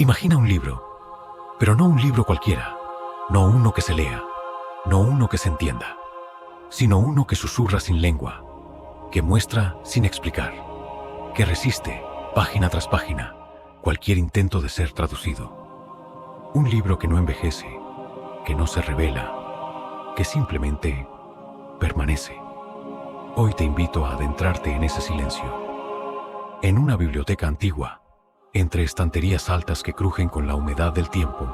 Imagina un libro, pero no un libro cualquiera, no uno que se lea, no uno que se entienda, sino uno que susurra sin lengua, que muestra sin explicar, que resiste, página tras página, cualquier intento de ser traducido. Un libro que no envejece, que no se revela, que simplemente permanece. Hoy te invito a adentrarte en ese silencio. En una biblioteca antigua, entre estanterías altas que crujen con la humedad del tiempo,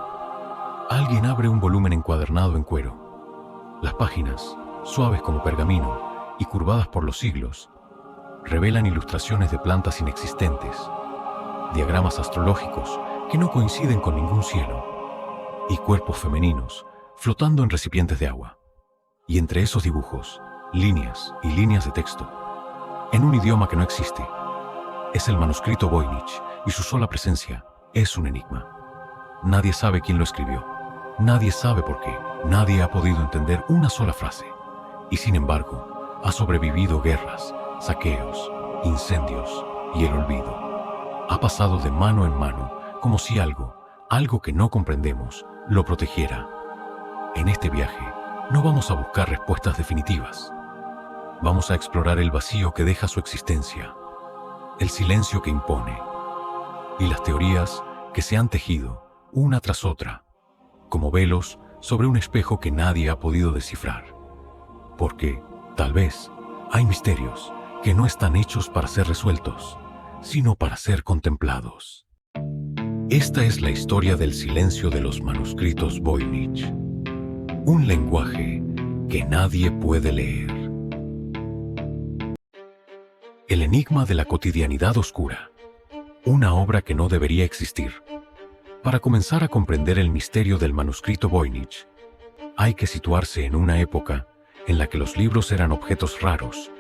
alguien abre un volumen encuadernado en cuero. Las páginas, suaves como pergamino y curvadas por los siglos, revelan ilustraciones de plantas inexistentes, diagramas astrológicos que no coinciden con ningún cielo, y cuerpos femeninos flotando en recipientes de agua. Y entre esos dibujos, líneas y líneas de texto, en un idioma que no existe. Es el manuscrito Voynich, y su sola presencia es un enigma. Nadie sabe quién lo escribió, nadie sabe por qué, nadie ha podido entender una sola frase, y sin embargo, ha sobrevivido guerras, saqueos, incendios y el olvido. Ha pasado de mano en mano, como si algo que no comprendemos, lo protegiera. En este viaje, no vamos a buscar respuestas definitivas. Vamos a explorar el vacío que deja su existencia, el silencio que impone, y las teorías que se han tejido una tras otra, como velos sobre un espejo que nadie ha podido descifrar. Porque, tal vez, hay misterios que no están hechos para ser resueltos, sino para ser contemplados. Esta es la historia del silencio de los manuscritos Voynich. Un lenguaje que nadie puede leer. El enigma de la cotidianidad oscura. Una obra que no debería existir. Para comenzar a comprender el misterio del manuscrito Voynich, hay que situarse en una época en la que los libros eran objetos raros,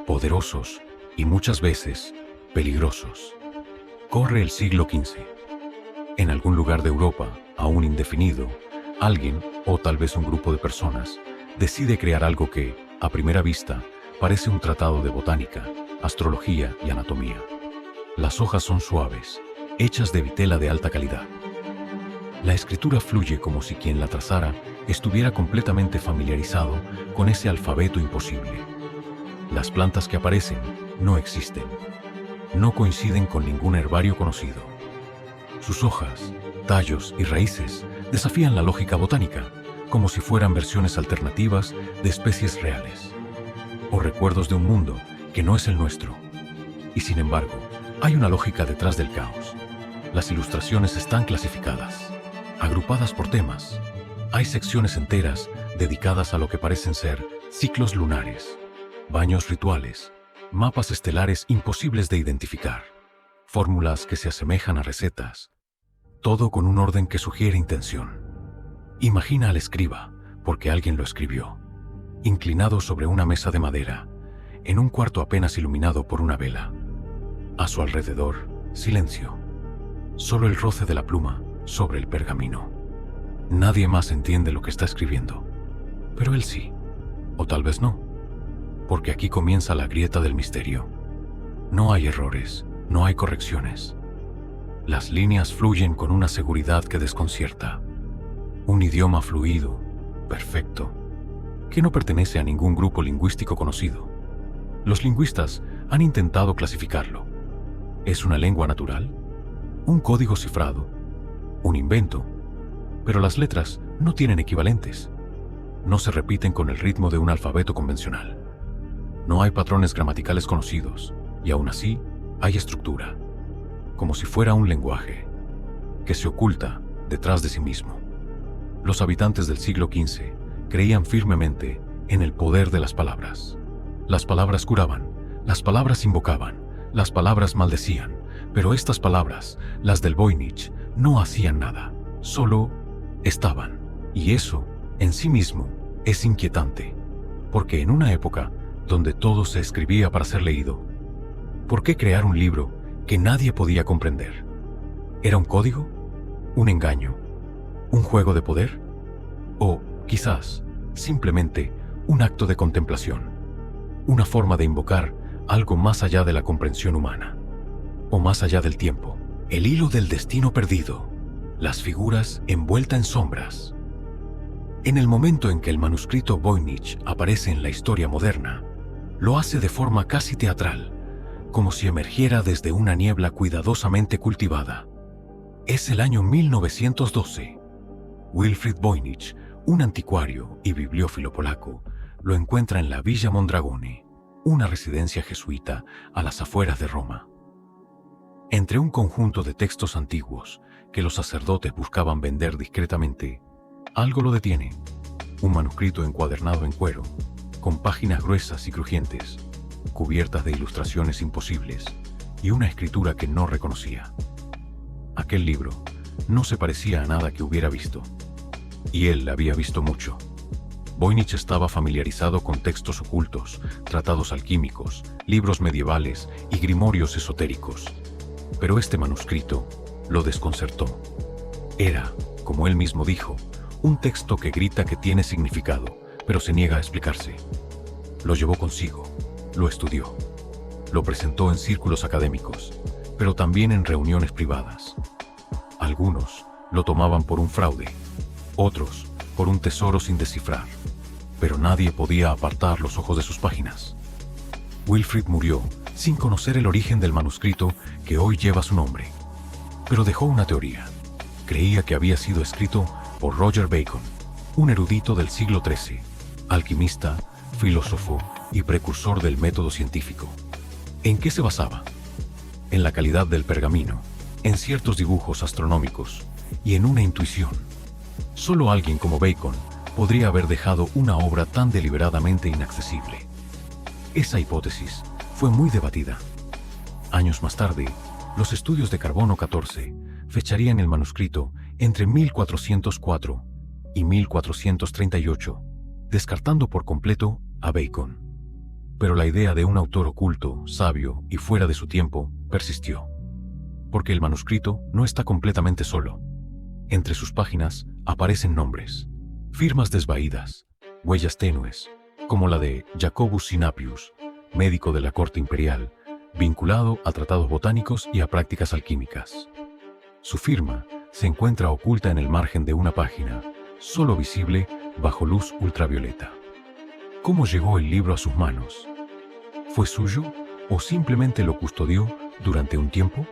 poderosos y muchas veces peligrosos. Corre el siglo XV. En algún lugar de Europa, aún indefinido, alguien, o tal vez un grupo de personas, decide crear algo que, a primera vista, parece un tratado de botánica, astrología y anatomía. Las hojas son suaves, hechas de vitela de alta calidad. La escritura fluye como si quien la trazara estuviera completamente familiarizado con ese alfabeto imposible. Las plantas que aparecen no existen. No coinciden con ningún herbario conocido. Sus hojas, tallos y raíces desafían la lógica botánica, como si fueran versiones alternativas de especies reales, o recuerdos de un mundo que no es el nuestro. Y sin embargo, hay una lógica detrás del caos. Las ilustraciones están clasificadas, agrupadas por temas. Hay secciones enteras dedicadas a lo que parecen ser ciclos lunares, baños rituales, mapas estelares imposibles de identificar, fórmulas que se asemejan a recetas, todo con un orden que sugiere intención. Imagina al escriba, porque alguien lo escribió, inclinado sobre una mesa de madera, en un cuarto apenas iluminado por una vela. A su alrededor, silencio. Solo el roce de la pluma sobre el pergamino. Nadie más entiende lo que está escribiendo. Pero él sí, o tal vez no, porque aquí comienza la grieta del misterio. No hay errores, no hay correcciones. Las líneas fluyen con una seguridad que desconcierta. Un idioma fluido, perfecto, que no pertenece a ningún grupo lingüístico conocido. Los lingüistas han intentado clasificarlo. ¿Es una lengua natural? ¿Un código cifrado? ¿Un invento? Pero las letras no tienen equivalentes. No se repiten con el ritmo de un alfabeto convencional. No hay patrones gramaticales conocidos, y aún así hay estructura, como si fuera un lenguaje, que se oculta detrás de sí mismo. Los habitantes del siglo XV creían firmemente en el poder de las palabras. Las palabras curaban, las palabras invocaban, las palabras maldecían, pero estas palabras, las del Voynich, no hacían nada, solo estaban. Y eso, en sí mismo, es inquietante, porque en una época donde todo se escribía para ser leído, ¿por qué crear un libro que nadie podía comprender? ¿Era un código? ¿Un engaño? ¿Un juego de poder? ¿O, quizás, simplemente un acto de contemplación? Una forma de invocar algo más allá de la comprensión humana, o más allá del tiempo. El hilo del destino perdido. las figuras envueltas en sombras. En el momento en que el manuscrito Voynich aparece en la historia moderna, lo hace de forma casi teatral, como si emergiera desde una niebla cuidadosamente cultivada. Es el año 1912. Wilfrid Voynich, un anticuario y bibliófilo polaco, lo encuentra en la Villa Mondragone, una residencia jesuita a las afueras de Roma. Entre un conjunto de textos antiguos que los sacerdotes buscaban vender discretamente, algo lo detiene: un manuscrito encuadernado en cuero, con páginas gruesas y crujientes, cubiertas de ilustraciones imposibles y una escritura que no reconocía. Aquel libro no se parecía a nada que hubiera visto, y él había visto mucho. Voynich estaba familiarizado con textos ocultos, tratados alquímicos, libros medievales y grimorios esotéricos, pero este manuscrito lo desconcertó. Era, como él mismo dijo, un texto que grita que tiene significado, pero se niega a explicarse. Lo llevó consigo, lo estudió, lo presentó en círculos académicos, pero también en reuniones privadas. Algunos lo tomaban por un fraude, otros por un tesoro sin descifrar, pero nadie podía apartar los ojos de sus páginas. Wilfrid murió sin conocer el origen del manuscrito que hoy lleva su nombre, pero dejó una teoría. Creía que había sido escrito por Roger Bacon, un erudito del siglo XIII, alquimista, filósofo y precursor del método científico. ¿En qué se basaba? En la calidad del pergamino, en ciertos dibujos astronómicos y en una intuición. Solo alguien como Bacon podría haber dejado una obra tan deliberadamente inaccesible. Esa hipótesis fue muy debatida. Años más tarde, los estudios de carbono 14 fecharían el manuscrito entre 1404 y 1438, descartando por completo a Bacon. Pero la idea de un autor oculto, sabio y fuera de su tiempo persistió, porque el manuscrito no está completamente solo. Entre sus páginas aparecen nombres, firmas desvaídas, huellas tenues, como la de Jacobus Sinapius, médico de la corte imperial, vinculado a tratados botánicos y a prácticas alquímicas. Su firma se encuentra oculta en el margen de una página, solo visible bajo luz ultravioleta. ¿Cómo llegó el libro a sus manos? ¿Fue suyo o simplemente lo custodió durante un tiempo?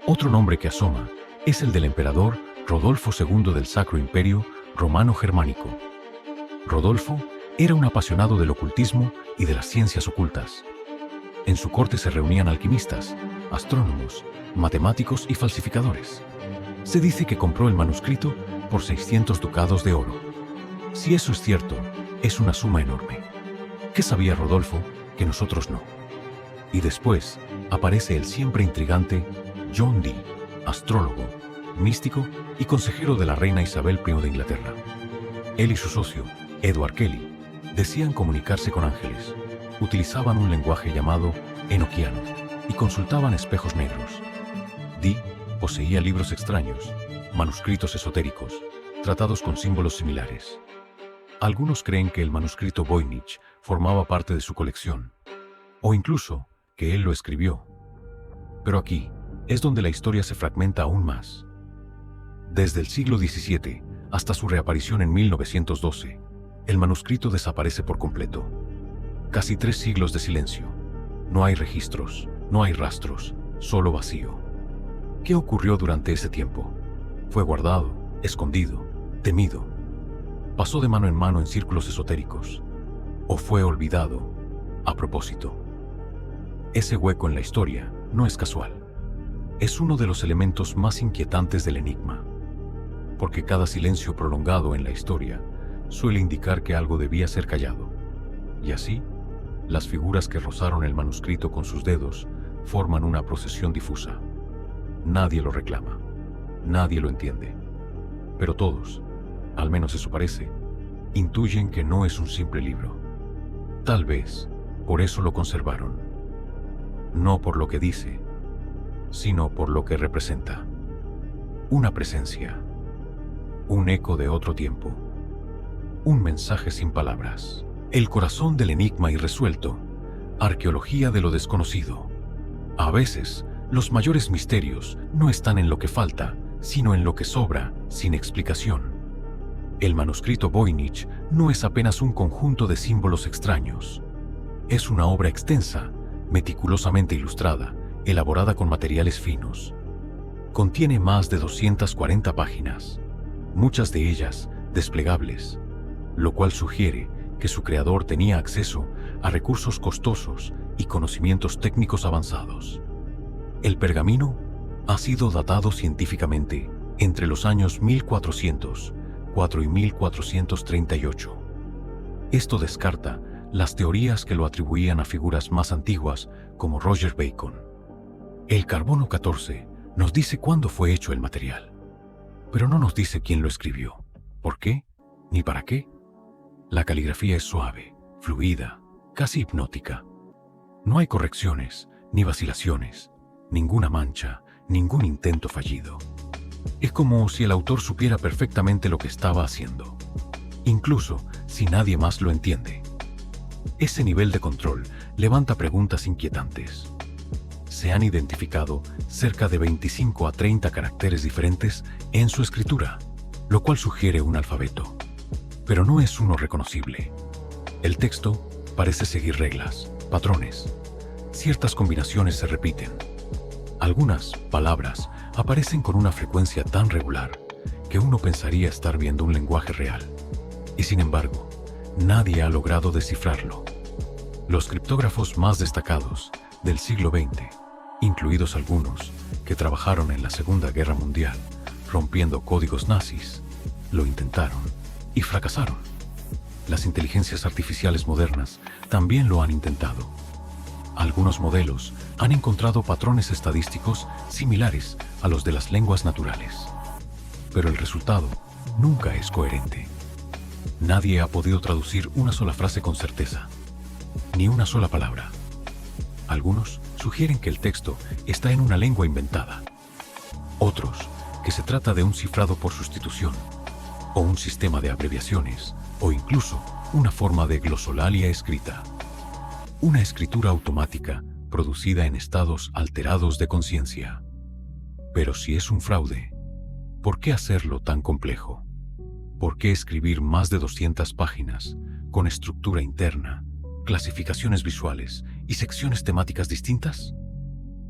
Otro nombre que asoma es el del emperador Rodolfo II del Sacro Imperio Romano-Germánico. Rodolfo era un apasionado del ocultismo y de las ciencias ocultas. En su corte se reunían alquimistas, astrónomos, matemáticos y falsificadores. Se dice que compró el manuscrito por 600 ducados de oro. Si eso es cierto, es una suma enorme. ¿Qué sabía Rodolfo que nosotros no? Y después aparece el siempre intrigante John Dee, astrólogo, místico y consejero de la reina Isabel I de Inglaterra. Él y su socio, Edward Kelly, decían comunicarse con ángeles, utilizaban un lenguaje llamado enoquiano y consultaban espejos negros. Dee poseía libros extraños, manuscritos esotéricos, tratados con símbolos similares. Algunos creen que el manuscrito Voynich formaba parte de su colección, o incluso que él lo escribió. Pero aquí es donde la historia se fragmenta aún más. Desde el siglo XVII hasta su reaparición en 1912, el manuscrito desaparece por completo. Casi 3 siglos de silencio. No hay registros, no hay rastros, solo vacío. ¿Qué ocurrió durante ese tiempo? ¿Fue guardado, escondido, temido? ¿Pasó de mano en mano en círculos esotéricos? ¿O fue olvidado a propósito? Ese hueco en la historia no es casual. Es uno de los elementos más inquietantes del enigma, porque cada silencio prolongado en la historia suele indicar que algo debía ser callado. Y así, las figuras que rozaron el manuscrito con sus dedos forman una procesión difusa. Nadie lo reclama, nadie lo entiende, pero todos, al menos eso parece, intuyen que no es un simple libro. Tal vez por eso lo conservaron, no por lo que dice, sino por lo que representa. Una presencia, un eco de otro tiempo, un mensaje sin palabras. El corazón del enigma irresuelto, arqueología de lo desconocido. A veces, los mayores misterios no están en lo que falta, sino en lo que sobra sin explicación. El manuscrito Voynich no es apenas un conjunto de símbolos extraños. Es una obra extensa, meticulosamente ilustrada, elaborada con materiales finos. Contiene más de 240 páginas, muchas de ellas desplegables, lo cual sugiere que su creador tenía acceso a recursos costosos y conocimientos técnicos avanzados. El pergamino ha sido datado científicamente entre los años 1404 y 1438. Esto descarta las teorías que lo atribuían a figuras más antiguas como Roger Bacon. El carbono 14 nos dice cuándo fue hecho el material, pero no nos dice quién lo escribió, por qué, ni para qué. La caligrafía es suave, fluida, casi hipnótica. No hay correcciones, ni vacilaciones, ninguna mancha, ningún intento fallido. Es como si el autor supiera perfectamente lo que estaba haciendo, incluso si nadie más lo entiende. Ese nivel de control levanta preguntas inquietantes. Se han identificado cerca de 25 a 30 caracteres diferentes en su escritura, lo cual sugiere un alfabeto, pero no es uno reconocible. El texto parece seguir reglas, patrones. Ciertas combinaciones se repiten. Algunas palabras aparecen con una frecuencia tan regular que uno pensaría estar viendo un lenguaje real. Y sin embargo, nadie ha logrado descifrarlo. Los criptógrafos más destacados del siglo XX, incluidos algunos que trabajaron en la Segunda Guerra Mundial, rompiendo códigos nazis, lo intentaron y fracasaron. Las inteligencias artificiales modernas también lo han intentado. Algunos modelos han encontrado patrones estadísticos similares a los de las lenguas naturales, pero el resultado nunca es coherente. Nadie ha podido traducir una sola frase con certeza, ni una sola palabra. Algunos sugieren que el texto está en una lengua inventada. Otros, que se trata de un cifrado por sustitución, o un sistema de abreviaciones, o incluso una forma de glosolalia escrita. Una escritura automática producida en estados alterados de conciencia. Pero si es un fraude, ¿por qué hacerlo tan complejo? ¿Por qué escribir más de 200 páginas con estructura interna, clasificaciones visuales y secciones temáticas distintas?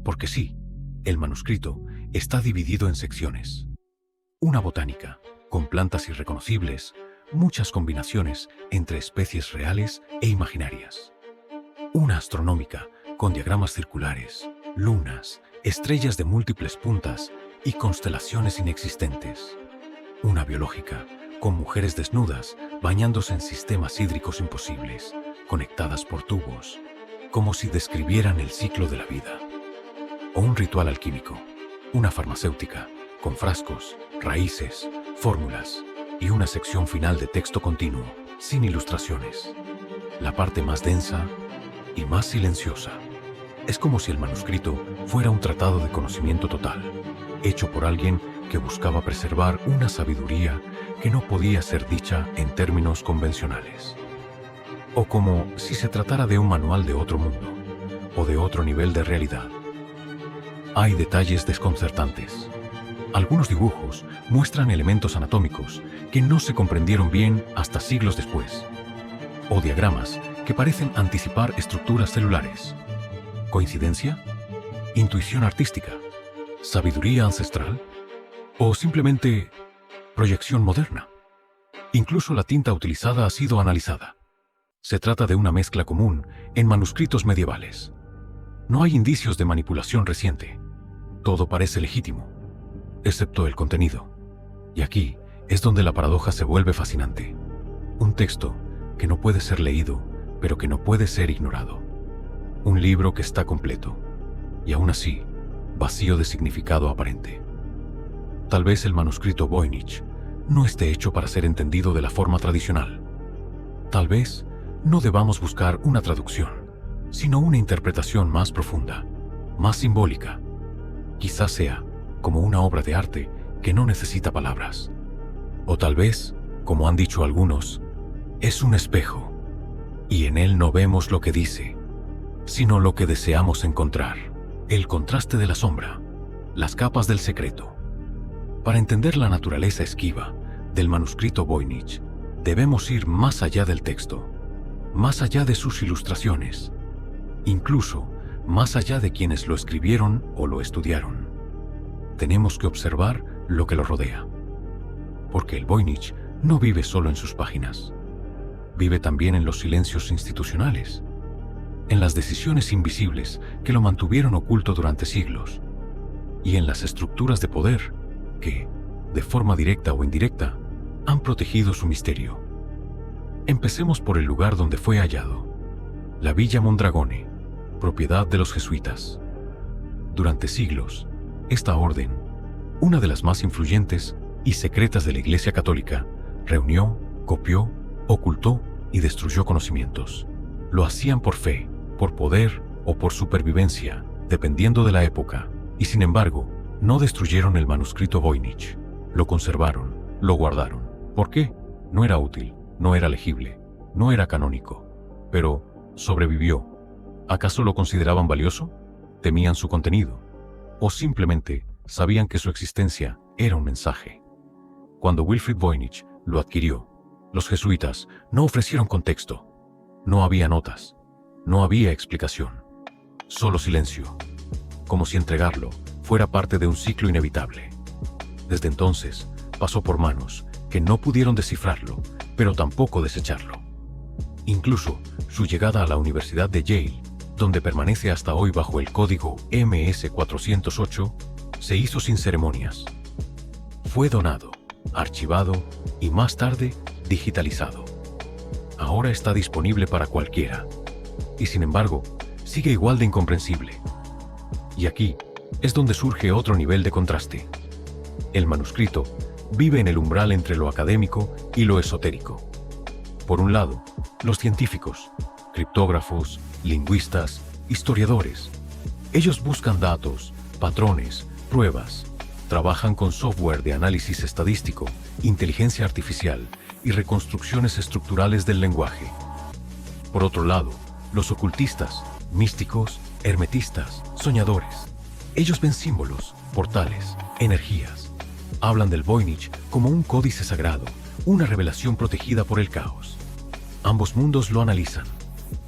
Porque sí, el manuscrito está dividido en secciones. Una botánica, con plantas irreconocibles, muchas combinaciones entre especies reales e imaginarias. Una astronómica, con diagramas circulares, lunas, estrellas de múltiples puntas y constelaciones inexistentes. Una biológica, con mujeres desnudas bañándose en sistemas hídricos imposibles, conectadas por tubos, como si describieran el ciclo de la vida. O un ritual alquímico, una farmacéutica, con frascos, raíces, fórmulas y una sección final de texto continuo, sin ilustraciones. La parte más densa y más silenciosa. Es como si el manuscrito fuera un tratado de conocimiento total, hecho por alguien que buscaba preservar una sabiduría que no podía ser dicha en términos convencionales. O como si se tratara de un manual de otro mundo, o de otro nivel de realidad. Hay detalles desconcertantes. Algunos dibujos muestran elementos anatómicos que no se comprendieron bien hasta siglos después, o diagramas que parecen anticipar estructuras celulares. ¿Coincidencia? ¿Intuición artística? ¿Sabiduría ancestral? ¿O simplemente proyección moderna? Incluso la tinta utilizada ha sido analizada. Se trata de una mezcla común en manuscritos medievales. No hay indicios de manipulación reciente. Todo parece legítimo, excepto el contenido. Y aquí es donde la paradoja se vuelve fascinante. Un texto que no puede ser leído, pero que no puede ser ignorado. Un libro que está completo, y aún así, vacío de significado aparente. Tal vez el manuscrito Voynich no esté hecho para ser entendido de la forma tradicional. Tal vez no debamos buscar una traducción, sino una interpretación más profunda, más simbólica. Quizás sea como una obra de arte que no necesita palabras. O tal vez, como han dicho algunos, es un espejo, y en él no vemos lo que dice, sino lo que deseamos encontrar, el contraste de la sombra, las capas del secreto. Para entender la naturaleza esquiva del manuscrito Voynich, debemos ir más allá del texto, más allá de sus ilustraciones, incluso más allá de quienes lo escribieron o lo estudiaron. Tenemos que observar lo que lo rodea, porque el Voynich no vive solo en sus páginas, vive también en los silencios institucionales, en las decisiones invisibles que lo mantuvieron oculto durante siglos, y en las estructuras de poder que, de forma directa o indirecta, han protegido su misterio. Empecemos por el lugar donde fue hallado, la Villa Mondragone, propiedad de los jesuitas. Durante siglos, esta orden, una de las más influyentes y secretas de la Iglesia Católica, reunió, copió, ocultó y destruyó conocimientos. Lo hacían por fe, por poder o por supervivencia, dependiendo de la época, y sin embargo, no destruyeron el manuscrito Voynich. Lo conservaron, lo guardaron. ¿Por qué? No era útil, no era legible, no era canónico, pero sobrevivió. ¿Acaso lo consideraban valioso? ¿Temían su contenido? ¿O simplemente sabían que su existencia era un mensaje? Cuando Wilfrid Voynich lo adquirió, los jesuitas no ofrecieron contexto. No había notas, no había explicación, solo silencio, como si entregarlo fuera parte de un ciclo inevitable. Desde entonces, pasó por manos que no pudieron descifrarlo, pero tampoco desecharlo. Incluso su llegada a la Universidad de Yale, donde permanece hasta hoy bajo el código MS-408, se hizo sin ceremonias. Fue donado, archivado y más tarde digitalizado. Ahora está disponible para cualquiera, y sin embargo, sigue igual de incomprensible. Y aquí es donde surge otro nivel de contraste. El manuscrito vive en el umbral entre lo académico y lo esotérico. Por un lado, los científicos, criptógrafos, lingüistas, historiadores. Ellos buscan datos, patrones, pruebas. Trabajan con software de análisis estadístico, inteligencia artificial y reconstrucciones estructurales del lenguaje. Por otro lado, los ocultistas, místicos, hermetistas, soñadores. Ellos ven símbolos, portales, energías. Hablan del Voynich como un códice sagrado, una revelación protegida por el caos. Ambos mundos lo analizan.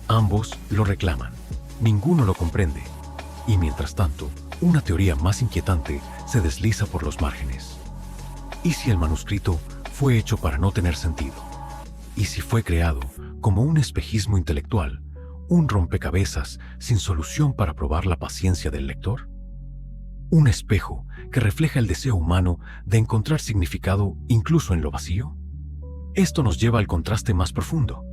Ambos lo reclaman. Ninguno lo comprende. Y mientras tanto, una teoría más inquietante se desliza por los márgenes. ¿Y si el manuscrito fue hecho para no tener sentido? ¿Y si fue creado como un espejismo intelectual, un rompecabezas sin solución para probar la paciencia del lector? ¿Un espejo que refleja el deseo humano de encontrar significado incluso en lo vacío? Esto nos lleva al contraste más profundo,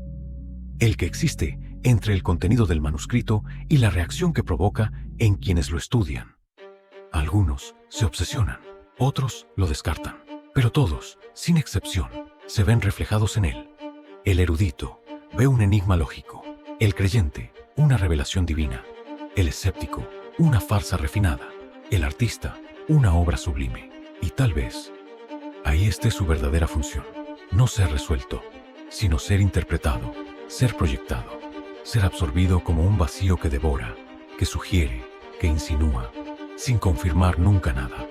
el que existe entre el contenido del manuscrito y la reacción que provoca en quienes lo estudian. Algunos se obsesionan, otros lo descartan, pero todos, sin excepción, se ven reflejados en él. El erudito ve un enigma lógico, el creyente una revelación divina, el escéptico una farsa refinada, el artista una obra sublime. Y tal vez ahí esté su verdadera función, no ser resuelto, sino ser interpretado, ser proyectado, ser absorbido como un vacío que devora, que sugiere, que insinúa, sin confirmar nunca nada,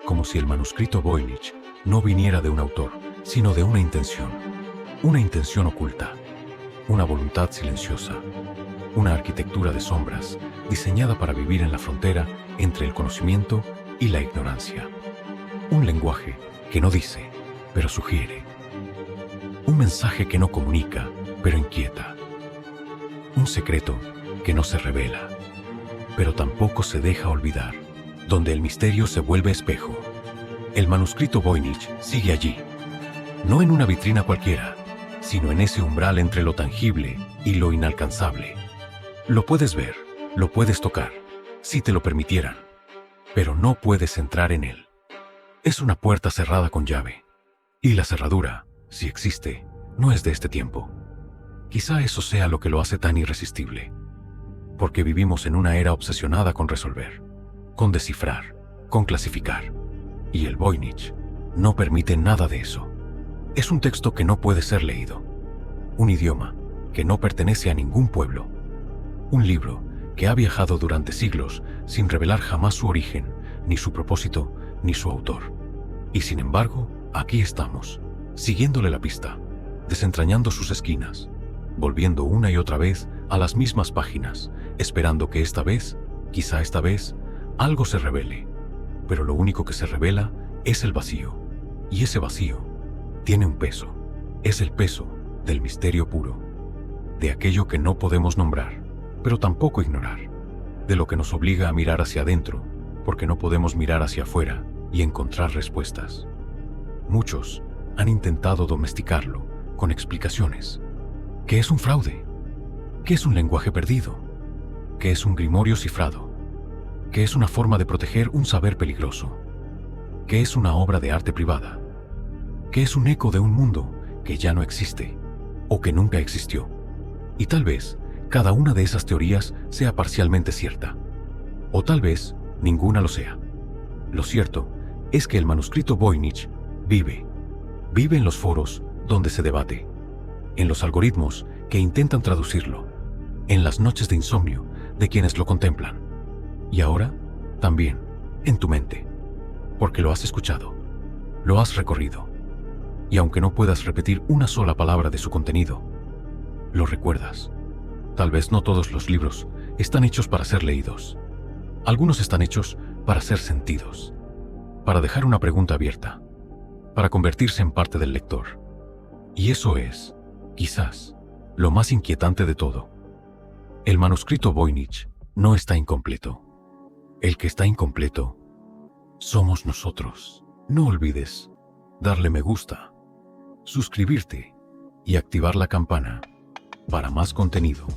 como si el manuscrito Voynich no viniera de un autor, sino de una intención oculta, una voluntad silenciosa, una arquitectura de sombras diseñada para vivir en la frontera entre el conocimiento y la ignorancia. Un lenguaje que no dice, pero sugiere. Un mensaje que no comunica, pero inquieta. Un secreto que no se revela, pero tampoco se deja olvidar, donde el misterio se vuelve espejo. El manuscrito Voynich sigue allí, no en una vitrina cualquiera, sino en ese umbral entre lo tangible y lo inalcanzable. Lo puedes ver, lo puedes tocar, si te lo permitieran, pero no puedes entrar en él. Es una puerta cerrada con llave, y la cerradura, si existe, no es de este tiempo. Quizá eso sea lo que lo hace tan irresistible, porque vivimos en una era obsesionada con resolver, con descifrar, con clasificar, y el Voynich no permite nada de eso. Es un texto que no puede ser leído, un idioma que no pertenece a ningún pueblo, un libro que ha viajado durante siglos sin revelar jamás su origen, ni su propósito, ni su autor. Y sin embargo, aquí estamos, siguiéndole la pista, desentrañando sus esquinas, volviendo una y otra vez a las mismas páginas, esperando que esta vez, quizá esta vez, algo se revele. Pero lo único que se revela es el vacío. Y ese vacío tiene un peso. Es el peso del misterio puro, de aquello que no podemos nombrar, pero tampoco ignorar, de lo que nos obliga a mirar hacia adentro, porque no podemos mirar hacia afuera y encontrar respuestas. Muchos han intentado domesticarlo con explicaciones. ¿Qué es un fraude? ¿Qué es un lenguaje perdido? ¿Qué es un grimorio cifrado? ¿Qué es una forma de proteger un saber peligroso? ¿Qué es una obra de arte privada? ¿Qué es un eco de un mundo que ya no existe o que nunca existió? Y tal vez cada una de esas teorías sea parcialmente cierta, o tal vez ninguna lo sea. Lo cierto es que el manuscrito Voynich vive en los foros donde se debate, en los algoritmos que intentan traducirlo, en las noches de insomnio de quienes lo contemplan, y ahora también en tu mente, porque lo has escuchado, lo has recorrido, y aunque no puedas repetir una sola palabra de su contenido, lo recuerdas. Tal vez no todos los libros están hechos para ser leídos. Algunos están hechos para ser sentidos, para dejar una pregunta abierta, para convertirse en parte del lector. Y eso es, quizás, lo más inquietante de todo. El manuscrito Voynich no está incompleto. El que está incompleto somos nosotros. No olvides darle me gusta, suscribirte y activar la campana para más contenido.